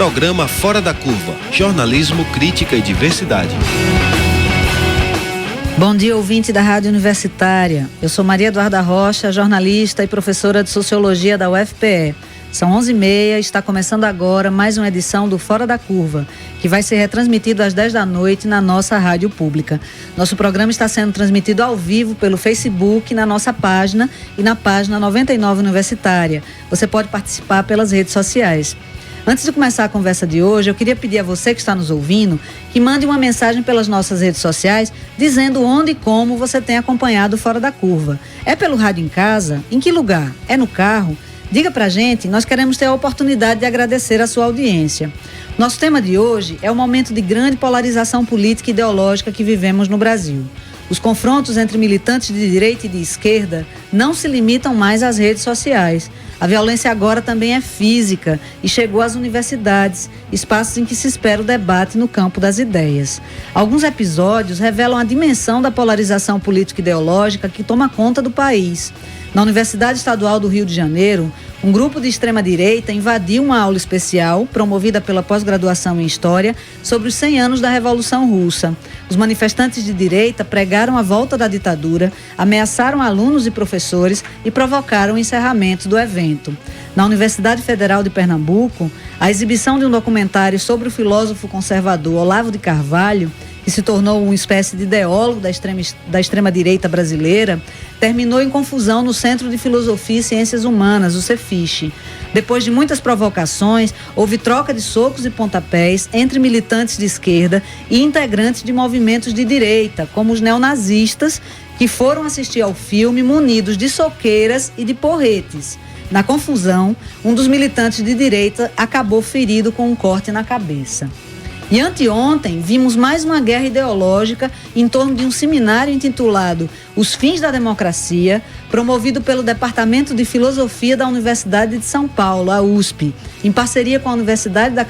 Programa Fora da Curva, jornalismo, crítica e diversidade. Bom dia, ouvinte da Rádio Universitária. Eu sou Maria Eduarda Rocha, jornalista e professora de Sociologia da UFPE. São 11h30 e está começando agora mais uma edição do Fora da Curva, que vai ser retransmitido às 10 da noite na nossa rádio pública. Nosso programa está sendo transmitido ao vivo pelo Facebook, na nossa página e na página 99 Universitária. Você pode participar pelas redes sociais. Antes de começar a conversa de hoje, eu queria pedir a você que está nos ouvindo que mande uma mensagem pelas nossas redes sociais dizendo onde e como você tem acompanhado Fora da Curva. É pelo rádio em casa? Em que lugar? É no carro? Diga pra gente, nós queremos ter a oportunidade de agradecer a sua audiência. Nosso tema de hoje é o momento de grande polarização política e ideológica que vivemos no Brasil. Os confrontos entre militantes de direita e de esquerda não se limitam mais às redes sociais. A violência agora também é física e chegou às universidades, espaços em que se espera o debate no campo das ideias. Alguns episódios revelam a dimensão da polarização político-ideológica que toma conta do país. Na Universidade Estadual do Rio de Janeiro, um grupo de extrema-direita invadiu uma aula especial, promovida pela pós-graduação em História, sobre os 100 anos da Revolução Russa. Os manifestantes de direita pregaram a volta da ditadura, ameaçaram alunos e professores e provocaram o encerramento do evento. Na Universidade Federal de Pernambuco, a exibição de um documentário sobre o filósofo conservador Olavo de Carvalho, que se tornou uma espécie de ideólogo da extrema-direita brasileira, terminou em confusão no Centro de Filosofia e Ciências Humanas, o Cefiche. Depois de muitas provocações, houve troca de socos e pontapés entre militantes de esquerda e integrantes de movimentos de direita, como os neonazistas, que foram assistir ao filme munidos de soqueiras e de porretes. Na confusão, um dos militantes de direita acabou ferido com um corte na cabeça. E anteontem, vimos mais uma guerra ideológica em torno de um seminário intitulado Os Fins da Democracia, promovido pelo Departamento de Filosofia da Universidade de São Paulo, a USP, em parceria com a Universidade da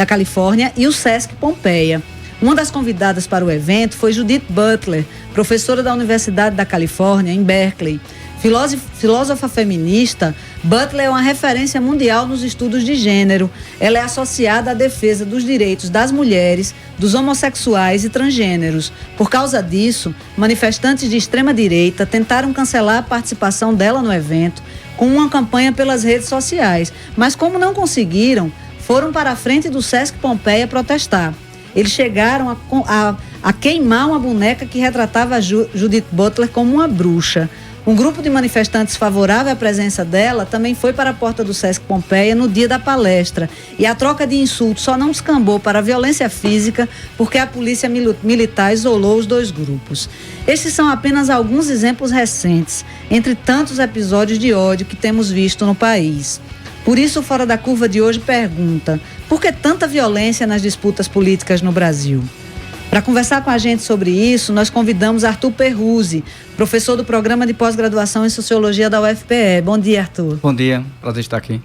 Califórnia e o Sesc Pompeia. Uma das convidadas para o evento foi Judith Butler, professora da Universidade da Califórnia, em Berkeley. Filósofa feminista, Butler é uma referência mundial nos estudos de gênero. Ela é associada à defesa dos direitos das mulheres, dos homossexuais e transgêneros. Por causa disso, manifestantes de extrema-direita tentaram cancelar a participação dela no evento com uma campanha pelas redes sociais. Mas como não conseguiram, foram para a frente do Sesc Pompeia protestar. Eles chegaram a queimar uma boneca que retratava a Judith Butler como uma bruxa. Um grupo de manifestantes favorável à presença dela também foi para a porta do Sesc Pompeia no dia da palestra. E a troca de insultos só não descambou para a violência física porque a polícia militar isolou os dois grupos. Estes são apenas alguns exemplos recentes, entre tantos episódios de ódio que temos visto no país. Por isso, o Fora da Curva de hoje pergunta: por que tanta violência nas disputas políticas no Brasil? Para conversar com a gente sobre isso, nós convidamos Arthur Perruzzi, professor do Programa de Pós-Graduação em Sociologia da UFPE. Bom dia, Arthur. Bom dia, prazer estar aqui.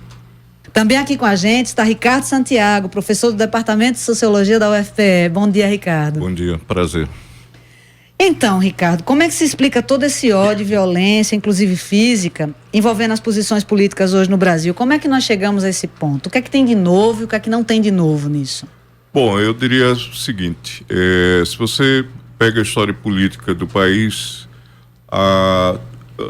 Também aqui com a gente está Ricardo Santiago, professor do Departamento de Sociologia da UFPE. Bom dia, Ricardo. Bom dia, prazer. Então, Ricardo, como é que se explica todo esse ódio e violência, inclusive física, envolvendo as posições políticas hoje no Brasil? Como é que nós chegamos a esse ponto? O que é que tem de novo e o que é que não tem de novo nisso? Bom, eu diria o seguinte, se você pega a história política do país,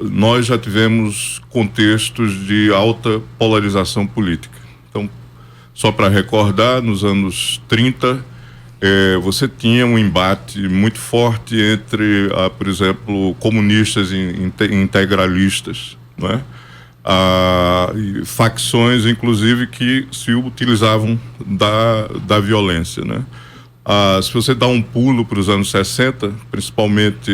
nós já tivemos contextos de alta polarização política. Então, só para recordar, nos anos 30, você tinha um embate muito forte entre, por exemplo, comunistas e integralistas, não é? Facções, inclusive, que se utilizavam da violência, né? Se você dá um pulo para os anos 60, principalmente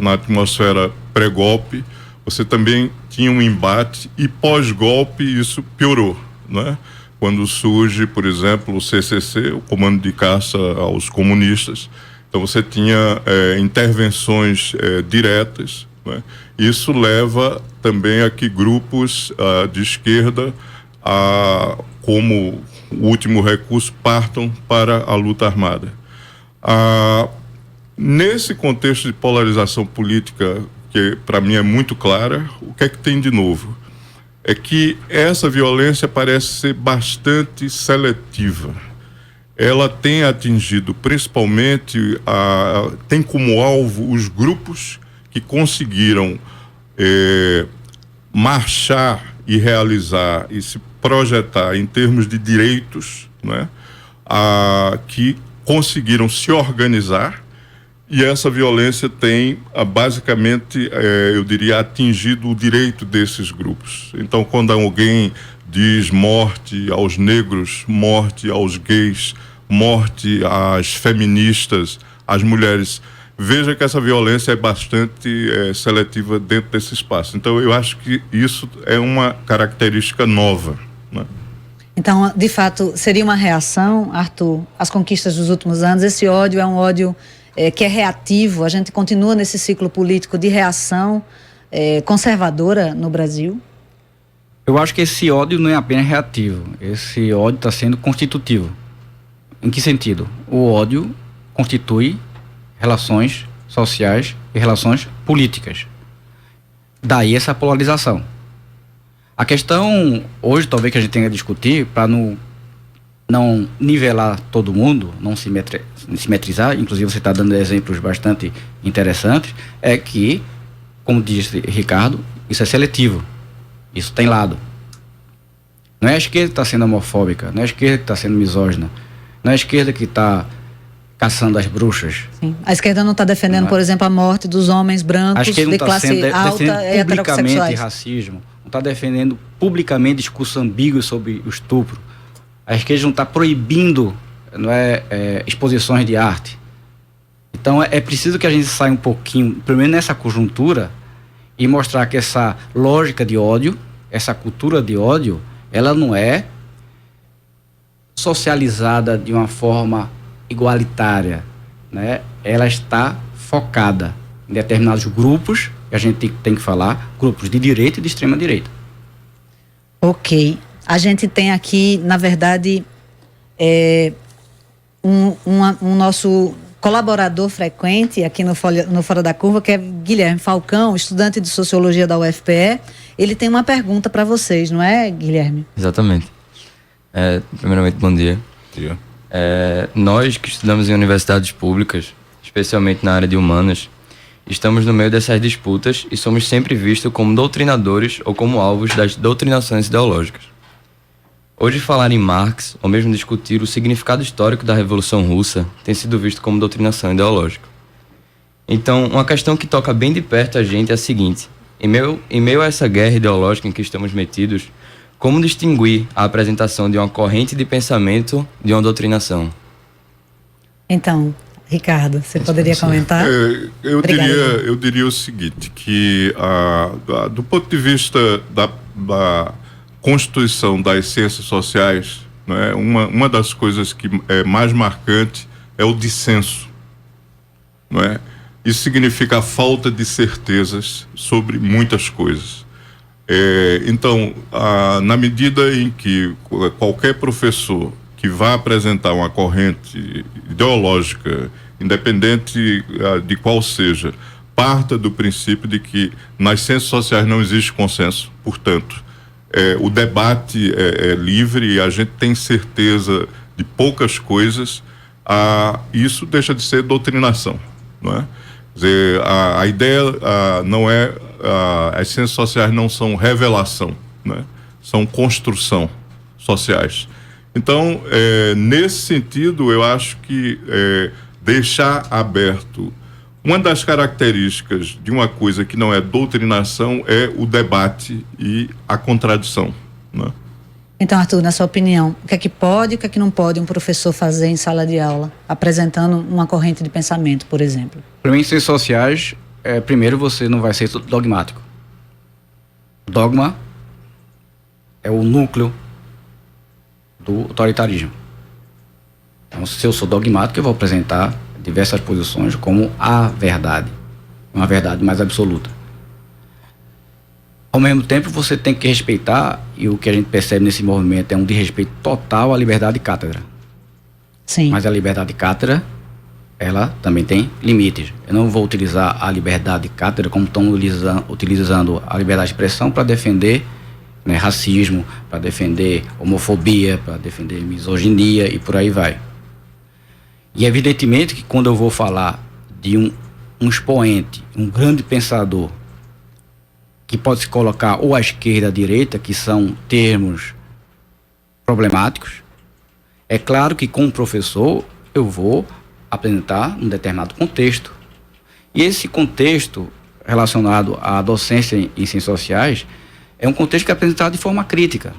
na atmosfera pré-golpe, você também tinha um embate e pós-golpe isso piorou, né? Quando surge, por exemplo, o CCC, o Comando de Caça aos Comunistas. Então você tinha intervenções diretas, né? Isso leva também a que grupos de esquerda, como o último recurso, partam para a luta armada. Nesse contexto de polarização política, que para mim é muito clara, o que é que tem de novo? é que essa violência parece ser bastante seletiva. Ela tem atingido principalmente, tem como alvo os grupos que conseguiram marchar e realizar e se projetar em termos de direitos, né? Que conseguiram se organizar, e essa violência tem basicamente, eu diria, atingido o direito desses grupos. Então, quando alguém diz morte aos negros, morte aos gays, morte às feministas, às mulheres, veja que essa violência é bastante seletiva dentro desse espaço. Então, eu acho que isso é uma característica nova, né? Então, de fato, seria uma reação, Arthur, às conquistas dos últimos anos? Esse ódio é um ódio que é reativo? A gente continua nesse ciclo político de reação conservadora no Brasil? Eu acho que esse ódio não é apenas reativo, esse ódio está sendo constitutivo. Em que sentido? O ódio constitui relações sociais e relações políticas. Daí essa polarização. A questão hoje, talvez, que a gente tenha que discutir, para não nivelar todo mundo, não simetrizar, inclusive você está dando exemplos bastante interessantes, é que, como disse Ricardo, isso é seletivo, isso tem lado. Não é a esquerda que está sendo homofóbica, não é a esquerda que está sendo misógina, não é a esquerda que está caçando as bruxas. Sim. A esquerda não está defendendo, por exemplo, a morte dos homens brancos de classe alta e heterossexuais. Publicamente racismo, não está defendendo publicamente discurso ambíguo sobre o estupro. A esquerda não está proibindo, exposições de arte. Então é preciso que a gente saia um pouquinho, pelo menos nessa conjuntura, e mostrar que essa lógica de ódio, essa cultura de ódio, ela não é socializada de uma forma igualitária, né? Ela está focada em determinados grupos, que a gente tem que falar, grupos de direita e de extrema direita. Ok. A gente tem aqui, na verdade, um nosso colaborador frequente aqui no Fora da Curva, que é Guilherme Falcão, estudante de Sociologia da UFPE. Ele tem uma pergunta para vocês, não é, Guilherme? Exatamente. Primeiramente, bom dia. Bom dia. Nós que estudamos em universidades públicas, especialmente na área de humanas, estamos no meio dessas disputas e somos sempre vistos como doutrinadores ou como alvos das doutrinações ideológicas. Hoje, falar em Marx, ou mesmo discutir o significado histórico da Revolução Russa, tem sido visto como doutrinação ideológica. Então, uma questão que toca bem de perto a gente é a seguinte: em meio a essa guerra ideológica em que estamos metidos, como distinguir a apresentação de uma corrente de pensamento de uma doutrinação? Então, Ricardo, você poderia comentar? Eu diria o seguinte, que do ponto de vista da constituição das ciências sociais, né, uma das coisas que é mais marcante é o dissenso, não é? Isso significa a falta de certezas sobre muitas coisas. Então, na medida em que qualquer professor que vá apresentar uma corrente ideológica, independente de qual seja, parta do princípio de que nas ciências sociais não existe consenso, portanto, o debate é livre e a gente tem certeza de poucas coisas, isso deixa de ser doutrinação, não é? Quer dizer, a ideia não é... as ciências sociais não são revelação, né? São construção sociais. Então, nesse sentido, eu acho que deixar aberto... Uma das características de uma coisa que não é doutrinação é o debate e a contradição, né? Então, Arthur, na sua opinião, o que é que pode e o que é que não pode um professor fazer em sala de aula, apresentando uma corrente de pensamento, por exemplo? Para mim, em ciências sociais, primeiro você não vai ser dogmático. Dogma é o núcleo do autoritarismo. Então, se eu sou dogmático, eu vou apresentar diversas posições como a verdade, uma verdade mais absoluta. Ao mesmo tempo, você tem que respeitar, e o que a gente percebe nesse movimento é um desrespeito total à liberdade de cátedra. Sim. Mas a liberdade de cátedra, ela também tem limites. Eu não vou utilizar a liberdade de cátedra como estão utilizando a liberdade de expressão para defender né, racismo, para defender homofobia, para defender misoginia e por aí vai. E evidentemente que quando eu vou falar de um expoente, um grande pensador, que pode se colocar ou à esquerda ou à direita, que são termos problemáticos, é claro que como professor eu vou apresentar um determinado contexto. E esse contexto relacionado à docência em ciências sociais é um contexto que é apresentado de forma crítica.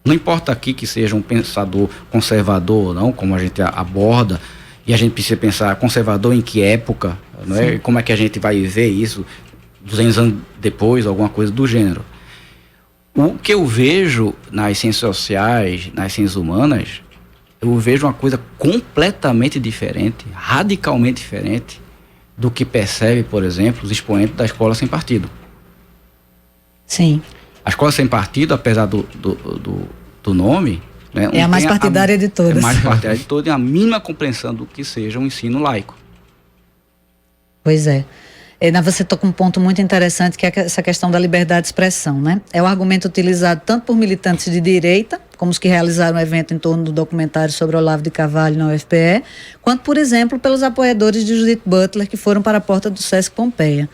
Não importa aqui que seja um pensador conservador ou não, como a gente aborda, e a gente precisa pensar conservador em que época, não é? Como é que a gente vai ver isso 200 anos depois, alguma coisa do gênero. O que eu vejo nas ciências sociais, nas ciências humanas, eu vejo uma coisa completamente diferente, radicalmente diferente do que percebe, por exemplo, os expoentes da escola sem partido. Sim. A escola sem partido, apesar do nome, né, é a mais partidária de todas. É a mais partidária de todas e a mínima compreensão do que seja um ensino laico. Pois é. Você toca um ponto muito interessante, que é essa questão da liberdade de expressão, né? É o argumento utilizado tanto por militantes de direita, como os que realizaram o evento em torno do documentário sobre Olavo de Carvalho na UFPE, quanto, por exemplo, pelos apoiadores de Judith Butler, que foram para a porta do Sesc Pompeia.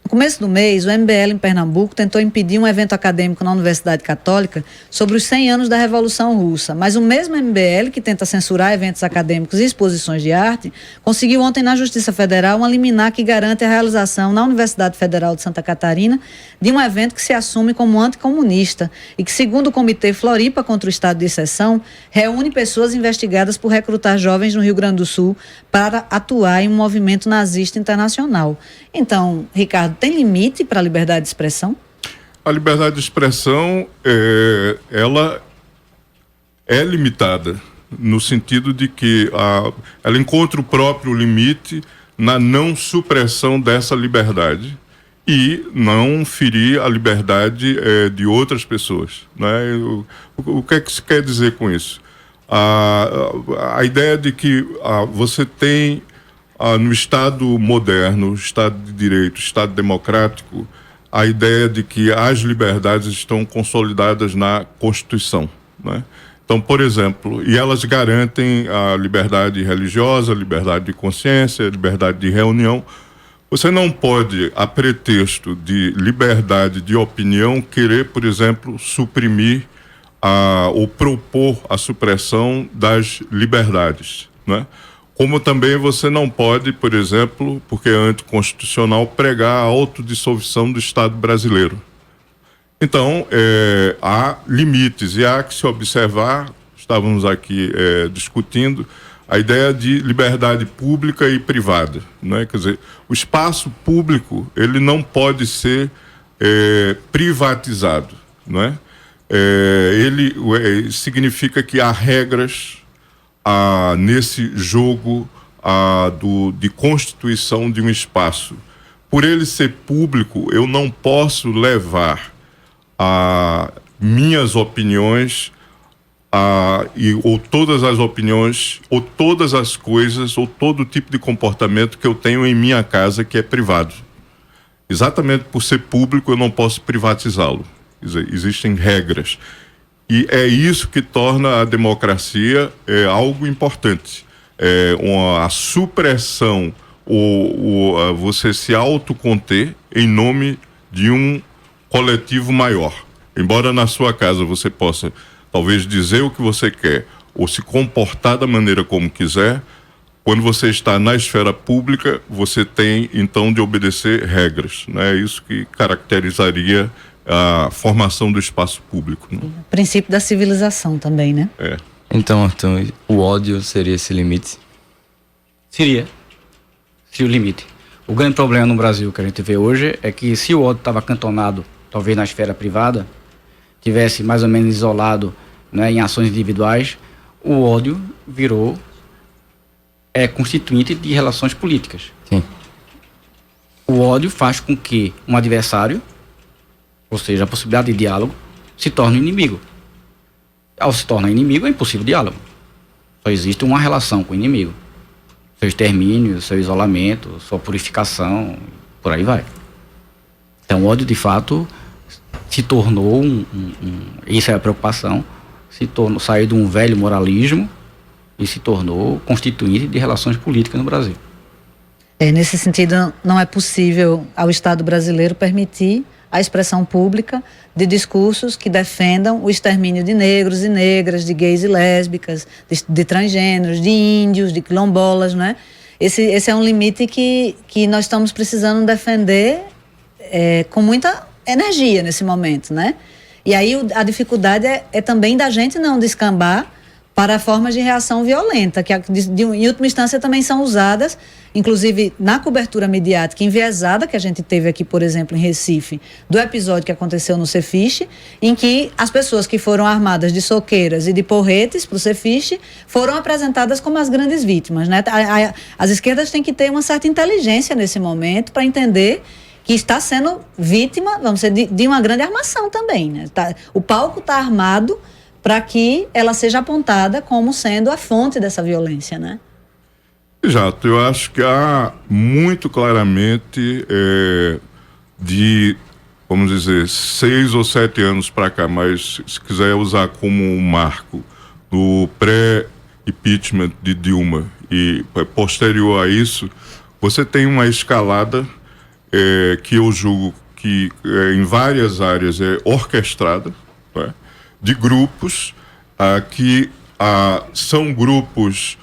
No começo do mês, o MBL em Pernambuco tentou impedir um evento acadêmico na Universidade Católica sobre os 100 anos da Revolução Russa, mas o mesmo MBL que tenta censurar eventos acadêmicos e exposições de arte, conseguiu ontem na Justiça Federal uma liminar que garante a realização na Universidade Federal de Santa Catarina de um evento que se assume como anticomunista e que, segundo o Comitê Floripa contra o Estado de Exceção, reúne pessoas investigadas por recrutar jovens no Rio Grande do Sul para atuar em um movimento nazista internacional. Então, Ricardo, tem limite para a liberdade de expressão? A liberdade de expressão, ela é limitada, no sentido de que ela encontra o próprio limite na não supressão dessa liberdade e não ferir a liberdade de outras pessoas, né? O que é que se quer dizer com isso? A ideia de que você tem no Estado moderno, Estado de Direito, Estado democrático, a ideia de que as liberdades estão consolidadas na Constituição, né? Então, por exemplo, e elas garantem a liberdade religiosa, a liberdade de consciência, a liberdade de reunião. Você não pode, a pretexto de liberdade de opinião, querer, por exemplo, suprimir ou propor a supressão das liberdades, né? Como também você não pode, por exemplo, porque é anticonstitucional, pregar a autodissolução do Estado brasileiro. Então, há limites e há que se observar, estávamos aqui discutindo, a ideia de liberdade pública e privada, né? Quer dizer, o espaço público, ele não pode ser privatizado, né? Ele significa que há regras nesse jogo de constituição de um espaço. Por ele ser público, eu não posso levar minhas opiniões ou todas as opiniões, ou todas as coisas, ou todo tipo de comportamento que eu tenho em minha casa que é privado. Exatamente por ser público, eu não posso privatizá-lo. Existem regras. E é isso que torna a democracia algo importante. A supressão, você se autoconter em nome de um coletivo maior. Embora na sua casa você possa talvez dizer o que você quer ou se comportar da maneira como quiser, quando você está na esfera pública, você tem então de obedecer regras, né? É isso que caracterizaria a formação do espaço público, né? O princípio da civilização também, né? Então, Arthur, o ódio seria esse limite? Seria o limite. O grande problema no Brasil que a gente vê hoje é que se o ódio estava acantonado, talvez na esfera privada, tivesse mais ou menos isolado, né, em ações individuais, o ódio virou constituinte de relações políticas. Sim. O ódio faz com que um adversário, ou seja, a possibilidade de diálogo, se torne inimigo. Ao se tornar inimigo, é impossível diálogo. Só existe uma relação com o inimigo. Seu extermínio, seu isolamento, sua purificação, por aí vai. Então, o ódio, de fato, se tornou isso é a preocupação, saiu de um velho moralismo e se tornou constituinte de relações políticas no Brasil. Nesse sentido, não é possível ao Estado brasileiro permitir a expressão pública de discursos que defendam o extermínio de negros e negras, de gays e lésbicas, de transgêneros, de índios, de quilombolas, né? Esse é um limite que nós estamos precisando defender com muita energia nesse momento, né? E aí a dificuldade é também da gente não descambar para formas de reação violenta, que em última instância também são usadas, inclusive na cobertura midiática enviesada que a gente teve aqui, por exemplo, em Recife, do episódio que aconteceu no Cefiche, em que as pessoas que foram armadas de soqueiras e de porretes para o Cefiche foram apresentadas como as grandes vítimas, né? As esquerdas têm que ter uma certa inteligência nesse momento para entender que está sendo vítima, vamos dizer, de uma grande armação também, né? O palco está armado para que ela seja apontada como sendo a fonte dessa violência, né? Exato, eu acho que há muito claramente vamos dizer, 6 ou 7 anos para cá, mas se quiser usar como um marco do pré-impeachment de Dilma e posterior a isso, você tem uma escalada que eu julgo que em várias áreas é orquestrada, né? De grupos que são grupos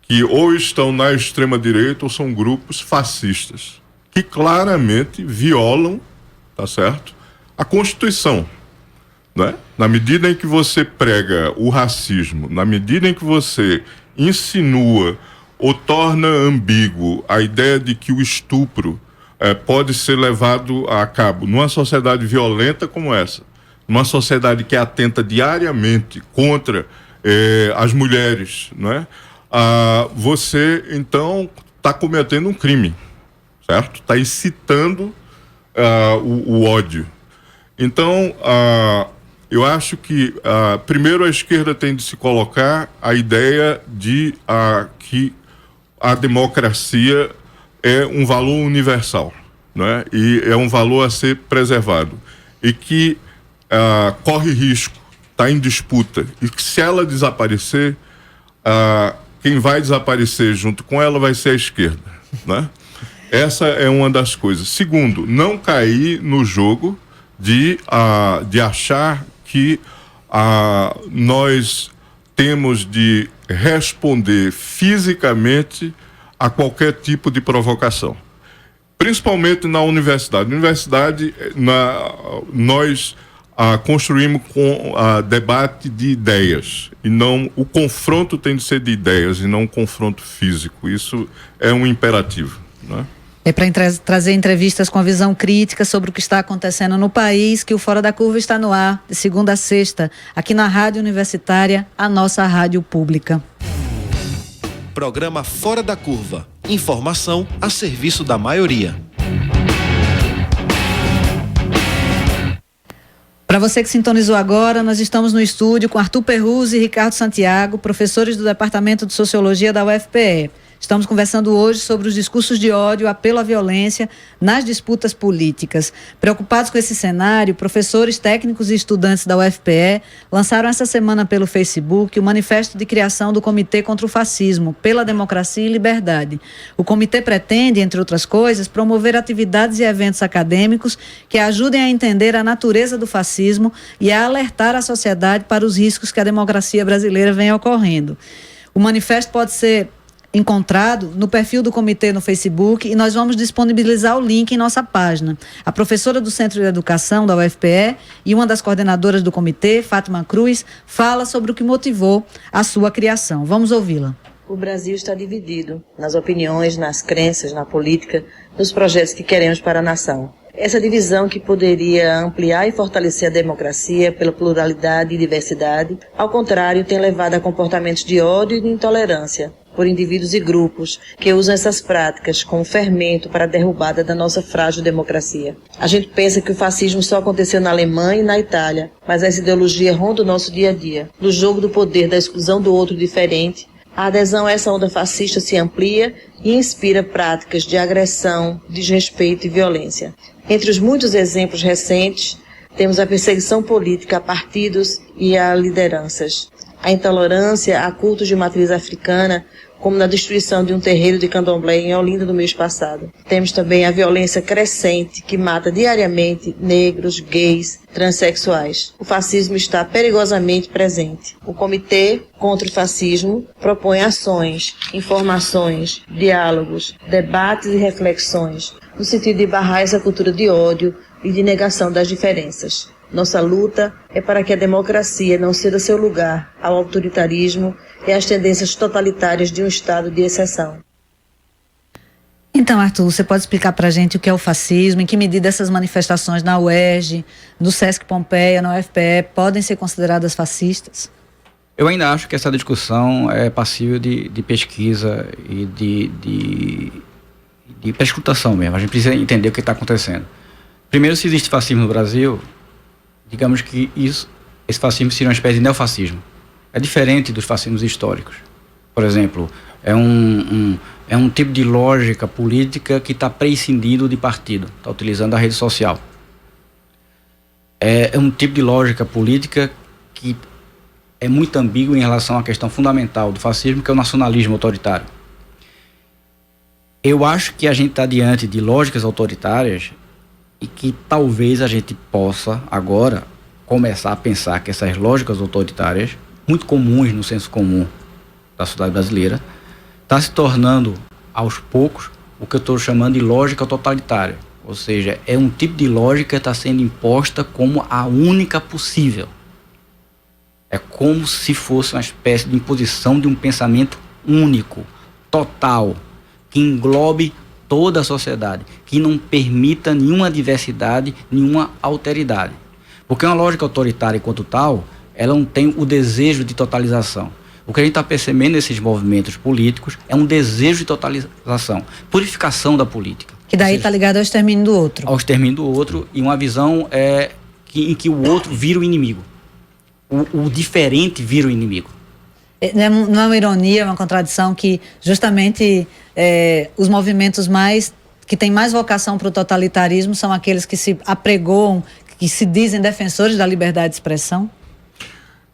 que ou estão na extrema-direita ou são grupos fascistas, que claramente violam, tá certo, a Constituição, né? Na medida em que você prega o racismo, na medida em que você insinua ou torna ambíguo a ideia de que o estupro pode ser levado a cabo numa sociedade violenta como essa, numa sociedade que atenta diariamente contra as mulheres, né? Você, então, está cometendo um crime, certo? Está incitando o ódio. Então, eu acho que, primeiro, a esquerda tem de se colocar a ideia de que a democracia é um valor universal, né? E é um valor a ser preservado. E que corre risco, está em disputa, e que se ela desaparecer, quem vai desaparecer junto com ela vai ser a esquerda, né? Essa é uma das coisas. Segundo, não cair no jogo de achar que nós temos de responder fisicamente a qualquer tipo de provocação, principalmente na universidade. Na universidade, nós construímos com debate de ideias, e não o confronto tem de ser de ideias e não um confronto físico. Isso é um imperativo, né? É para trazer entrevistas com a visão crítica sobre o que está acontecendo no país, que o Fora da Curva está no ar, de segunda a sexta, aqui na Rádio Universitária, a nossa rádio pública. Programa Fora da Curva. Informação a serviço da maioria. Para você que sintonizou agora, nós estamos no estúdio com Arthur Perruzzi e Ricardo Santiago, professores do Departamento de Sociologia da UFPE. Estamos conversando hoje sobre os discursos de ódio, apelo à violência nas disputas políticas. Preocupados com esse cenário, professores, técnicos e estudantes da UFPE lançaram essa semana pelo Facebook o Manifesto de Criação do Comitê contra o Fascismo, pela Democracia e Liberdade. O comitê pretende, entre outras coisas, promover atividades e eventos acadêmicos que ajudem a entender a natureza do fascismo e a alertar a sociedade para os riscos que a democracia brasileira vem ocorrendo. O manifesto pode ser encontrado no perfil do comitê no Facebook e nós vamos disponibilizar o link em nossa página. A professora do Centro de Educação da UFPE e uma das coordenadoras do comitê, Fátima Cruz, fala sobre o que motivou a sua criação. Vamos ouvi-la. O Brasil está dividido nas opiniões, nas crenças, na política, nos projetos que queremos para a nação. Essa divisão que poderia ampliar e fortalecer a democracia pela pluralidade e diversidade, ao contrário, tem levado a comportamentos de ódio e de intolerância por indivíduos e grupos que usam essas práticas como fermento para a derrubada da nossa frágil democracia. A gente pensa que o fascismo só aconteceu na Alemanha e na Itália, mas essa ideologia ronda o nosso dia a dia. No jogo do poder da exclusão do outro diferente, a adesão a essa onda fascista se amplia e inspira práticas de agressão, desrespeito e violência. Entre os muitos exemplos recentes, Temos a perseguição política a partidos e a lideranças. A intolerância a cultos de matriz africana, como na destruição de um terreiro de candomblé em Olinda no mês passado. Temos também a violência crescente que mata diariamente negros, gays, transexuais. O fascismo está perigosamente presente. O Comitê contra o Fascismo propõe ações, informações, diálogos, debates e reflexões no sentido de barrar essa cultura de ódio e de negação das diferenças. Nossa luta é para que a democracia não ceda seu lugar ao autoritarismo e às tendências totalitárias de um estado de exceção. Então, Arthur, você pode explicar para a gente o que é o fascismo, em que medida essas manifestações na UERJ, no Sesc Pompeia, na UFPE, podem ser consideradas fascistas? Eu ainda acho que essa discussão é passível de pesquisa e de perscrutação mesmo. A gente precisa entender o que está acontecendo. Primeiro, se existe fascismo no Brasil, digamos que esse fascismo seria uma espécie de neofascismo. É diferente dos fascismos históricos. Por exemplo, é um tipo de lógica política que está prescindindo de partido, está utilizando a rede social. É um tipo de lógica política que é muito ambíguo em relação à questão fundamental do fascismo, que é o nacionalismo autoritário. Eu acho que a gente está diante de lógicas autoritárias e que talvez a gente possa agora começar a pensar que essas lógicas autoritárias, muito comuns no senso comum da sociedade brasileira, está se tornando aos poucos o que eu estou chamando de lógica totalitária. Ou seja, é um tipo de lógica que está sendo imposta como a única possível. É como se fosse uma espécie de imposição de um pensamento único, total, que englobe toda a sociedade, que não permita nenhuma diversidade, nenhuma alteridade. Porque uma lógica autoritária enquanto tal, ela não tem o desejo de totalização. O que a gente está percebendo nesses movimentos políticos é um desejo de totalização, purificação da política. Que daí está ligado ao extermínio do outro. Ao extermínio do outro e uma visão em que o outro vira o inimigo. O diferente vira o inimigo. Não é uma ironia, é uma contradição que justamente os movimentos que têm mais vocação para o totalitarismo são aqueles que se apregoam, que se dizem defensores da liberdade de expressão?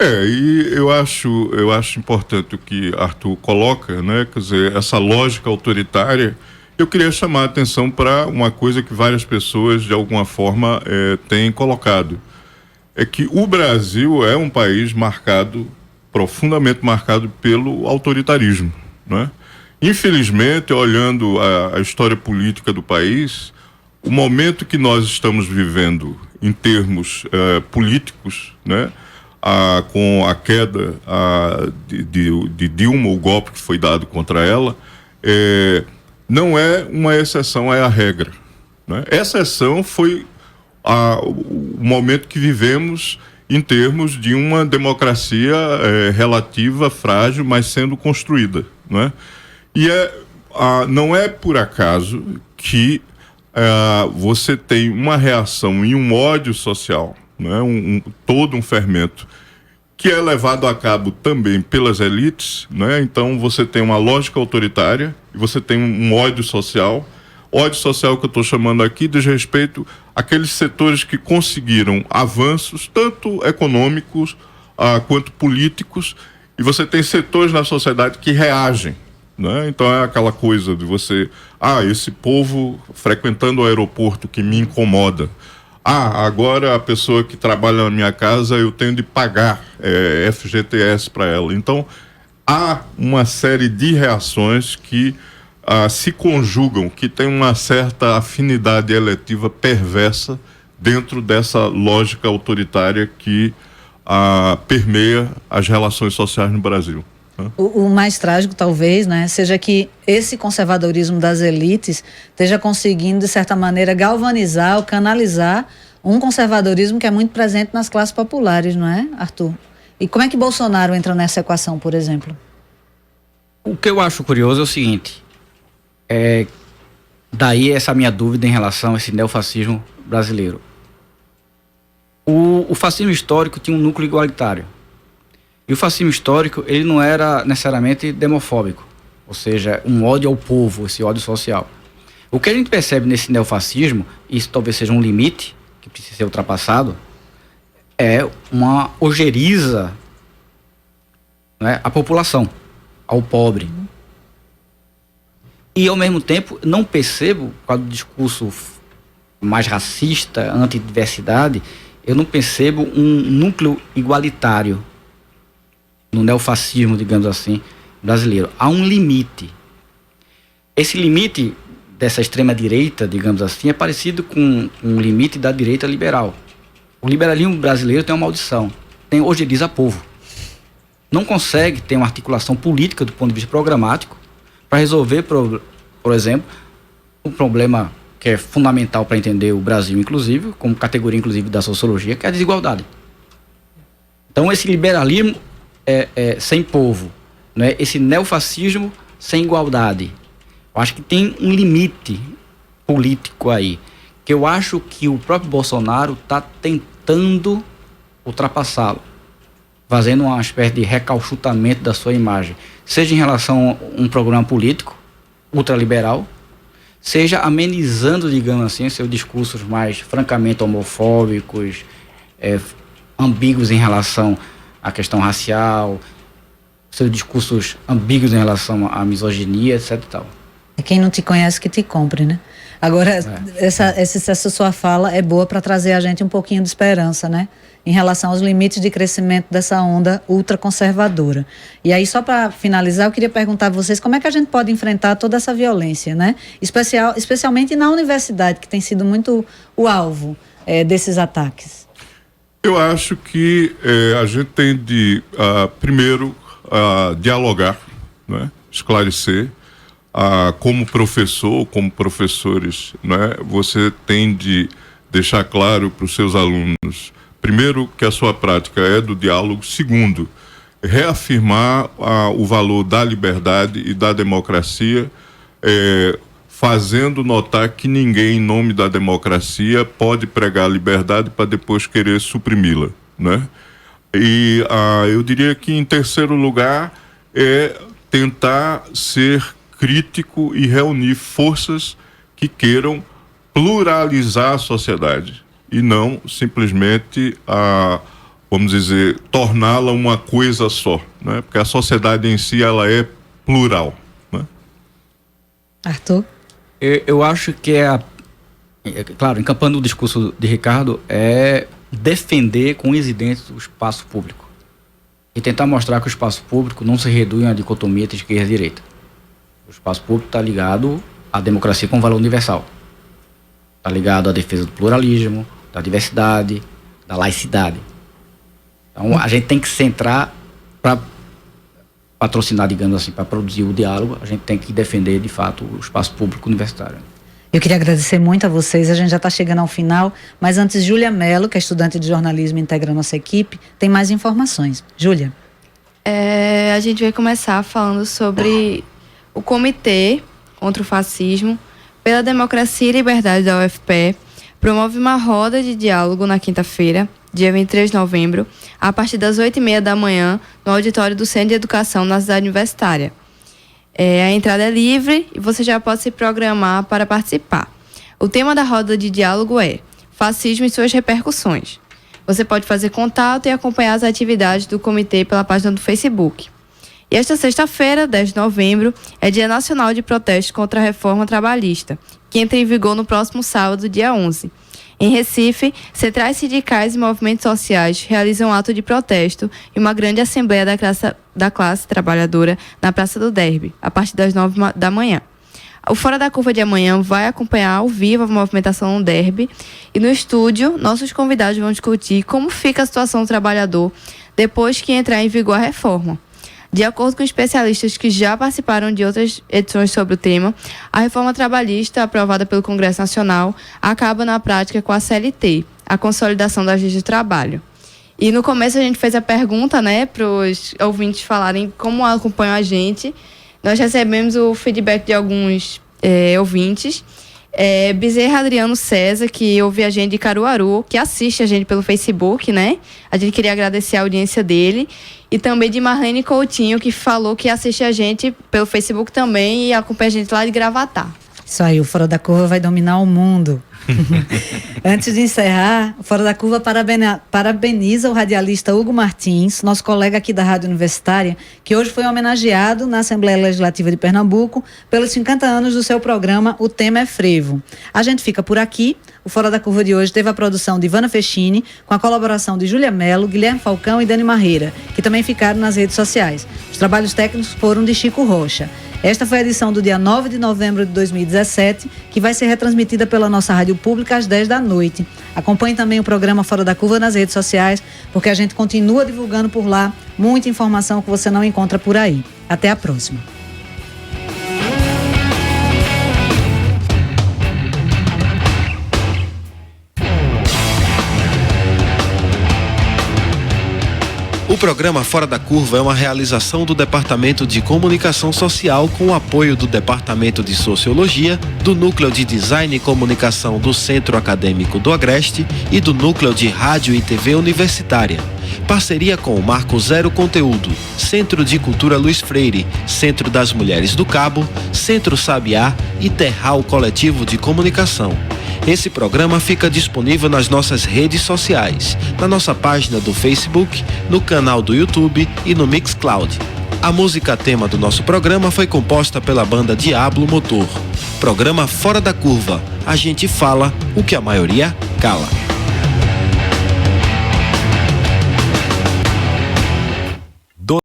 E eu acho importante o que Arthur coloca, né? Quer dizer, essa lógica autoritária. Eu queria chamar a atenção para uma coisa que várias pessoas, de alguma forma, têm colocado. É que o Brasil é um país profundamente marcado pelo autoritarismo, né? Infelizmente, olhando a história política do país, o momento que nós estamos vivendo em termos políticos, né? Com a queda de Dilma, o golpe que foi dado contra ela, não é uma exceção, é a regra, né? Exceção foi o momento que vivemos em termos de uma democracia relativa, frágil, mas sendo construída, né? E não é por acaso que você tem uma reação e um ódio social, né? Todo um fermento que é levado a cabo também pelas elites, né? Então você tem uma lógica autoritária e você tem um ódio social. Ódio social que eu estou chamando aqui diz respeito àqueles setores que conseguiram avanços, tanto econômicos quanto políticos, e você tem setores na sociedade que reagem, né? Então é aquela coisa de você, esse povo frequentando o aeroporto que me incomoda. Agora a pessoa que trabalha na minha casa eu tenho de pagar FGTS para ela. Então há uma série de reações que se conjugam, que tem uma certa afinidade eletiva perversa dentro dessa lógica autoritária que permeia as relações sociais no Brasil. O mais trágico, talvez, né, seja que esse conservadorismo das elites esteja conseguindo, de certa maneira, galvanizar ou canalizar um conservadorismo que é muito presente nas classes populares, não é, Arthur? E como é que Bolsonaro entra nessa equação, por exemplo? O que eu acho curioso é o seguinte, daí essa minha dúvida em relação a esse neofascismo brasileiro. O fascismo histórico tinha um núcleo igualitário. E o fascismo histórico, ele não era necessariamente demofóbico, ou seja, um ódio ao povo, esse ódio social. O que a gente percebe nesse neofascismo, isso talvez seja um limite que precisa ser ultrapassado, é uma ojeriza, né, à população, ao pobre. E, ao mesmo tempo, não percebo, por causa do discurso mais racista, antidiversidade, eu não percebo um núcleo igualitário no neofascismo, digamos assim, brasileiro. Há um limite. Esse limite dessa extrema-direita, digamos assim, é parecido com o limite da direita liberal. O liberalismo brasileiro tem uma maldição. Tem ojeriza povo. Não consegue ter uma articulação política do ponto de vista programático para resolver, por exemplo, um problema que é fundamental para entender o Brasil, inclusive, como categoria, inclusive, da sociologia, que é a desigualdade. Então, esse liberalismo sem povo, né? Esse neofascismo sem igualdade. Eu acho que tem um limite político aí, que eu acho que o próprio Bolsonaro está tentando ultrapassá-lo, fazendo uma espécie de recauchutamento da sua imagem, seja em relação a um programa político ultraliberal, seja amenizando, digamos assim, seus discursos mais francamente homofóbicos, ambíguos em relação à questão racial, seus discursos ambíguos em relação à misoginia, etc. e tal. É quem não te conhece que te compre, né? Agora, essa sua fala é boa para trazer a gente um pouquinho de esperança, né? Em relação aos limites de crescimento dessa onda ultraconservadora. E aí, só para finalizar, eu queria perguntar a vocês como é que a gente pode enfrentar toda essa violência, né? Especialmente na universidade, que tem sido muito o alvo desses ataques. Eu acho que a gente tem de, primeiro, dialogar, né? Esclarecer. Como professor, como professores, né? Você tem de deixar claro para os seus alunos, primeiro, que a sua prática é do diálogo. Segundo, reafirmar o valor da liberdade e da democracia, fazendo notar que ninguém, em nome da democracia, pode pregar a liberdade para depois querer suprimi-la, né? E eu diria que, em terceiro lugar, é tentar ser crítico e reunir forças que queiram pluralizar a sociedade e não simplesmente, vamos dizer, torná-la uma coisa só, né? Porque a sociedade em si, ela é plural, né? Arthur? Eu acho que claro, encampando o discurso de Ricardo, é defender com unhas e dentes o espaço público e tentar mostrar que o espaço público não se reduz a uma dicotomia entre esquerda e direita. O espaço público está ligado à democracia como valor universal. Está ligado à defesa do pluralismo, da diversidade, da laicidade. Então, a gente tem que centrar para patrocinar, digamos assim, para produzir o diálogo, a gente tem que defender, de fato, o espaço público universitário. Eu queria agradecer muito a vocês, a gente já está chegando ao final, mas antes, Júlia Mello, que é estudante de jornalismo e integra a nossa equipe, tem mais informações. Júlia. A gente vai começar falando sobre o Comitê contra o Fascismo pela Democracia e Liberdade da UFPE promove uma roda de diálogo na quinta-feira, dia 23 de novembro, a partir das 8h30 da manhã, no auditório do Centro de Educação na cidade universitária. A entrada é livre e você já pode se programar para participar. O tema da roda de diálogo é Fascismo e suas repercussões. Você pode fazer contato e acompanhar as atividades do comitê pela página do Facebook. E esta sexta-feira, 10 de novembro, é Dia Nacional de Protesto contra a Reforma Trabalhista, que entra em vigor no próximo sábado, dia 11. Em Recife, centrais sindicais e movimentos sociais realizam um ato de protesto e uma grande assembleia da classe trabalhadora na Praça do Derby, a partir das 9 da manhã. O Fora da Curva de amanhã vai acompanhar ao vivo a movimentação no Derby e no estúdio, nossos convidados vão discutir como fica a situação do trabalhador depois que entrar em vigor a reforma. De acordo com especialistas que já participaram de outras edições sobre o tema, a reforma trabalhista aprovada pelo Congresso Nacional acaba na prática com a CLT, a consolidação das leis de trabalho. E no começo a gente fez a pergunta, né, para os ouvintes falarem como acompanham a gente. Nós recebemos o feedback de alguns ouvintes. Bezerra Adriano César, que ouve a gente de Caruaru, que assiste a gente pelo Facebook, né? A gente queria agradecer a audiência dele. E também de Marlene Coutinho, que falou que assiste a gente pelo Facebook também e acompanha a gente lá de Gravatá. Isso aí, o Fora da Curva vai dominar o mundo. Antes de encerrar, Fora da Curva parabeniza o radialista Hugo Martins, nosso colega aqui da Rádio Universitária, que hoje foi homenageado na Assembleia Legislativa de Pernambuco pelos 50 anos do seu programa O Tema é Frevo. A gente fica por aqui. O Fora da Curva de hoje teve a produção de Ivana Fechini, com a colaboração de Júlia Mello, Guilherme Falcão e Dani Marreira, que também ficaram nas redes sociais. Os trabalhos técnicos foram de Chico Rocha. Esta foi a edição do dia 9 de novembro de 2017, que vai ser retransmitida pela nossa rádio pública às 10 da noite. Acompanhe também o programa Fora da Curva nas redes sociais, porque a gente continua divulgando por lá muita informação que você não encontra por aí. Até a próxima. O programa Fora da Curva é uma realização do Departamento de Comunicação Social com o apoio do Departamento de Sociologia, do Núcleo de Design e Comunicação do Centro Acadêmico do Agreste e do Núcleo de Rádio e TV Universitária. Parceria com o Marco Zero Conteúdo, Centro de Cultura Luiz Freire, Centro das Mulheres do Cabo, Centro Sabiá e Terral Coletivo de Comunicação. Esse programa fica disponível nas nossas redes sociais, na nossa página do Facebook, no canal do YouTube e no Mixcloud. A música tema do nosso programa foi composta pela banda Diablo Motor. Programa Fora da Curva. A gente fala o que a maioria cala.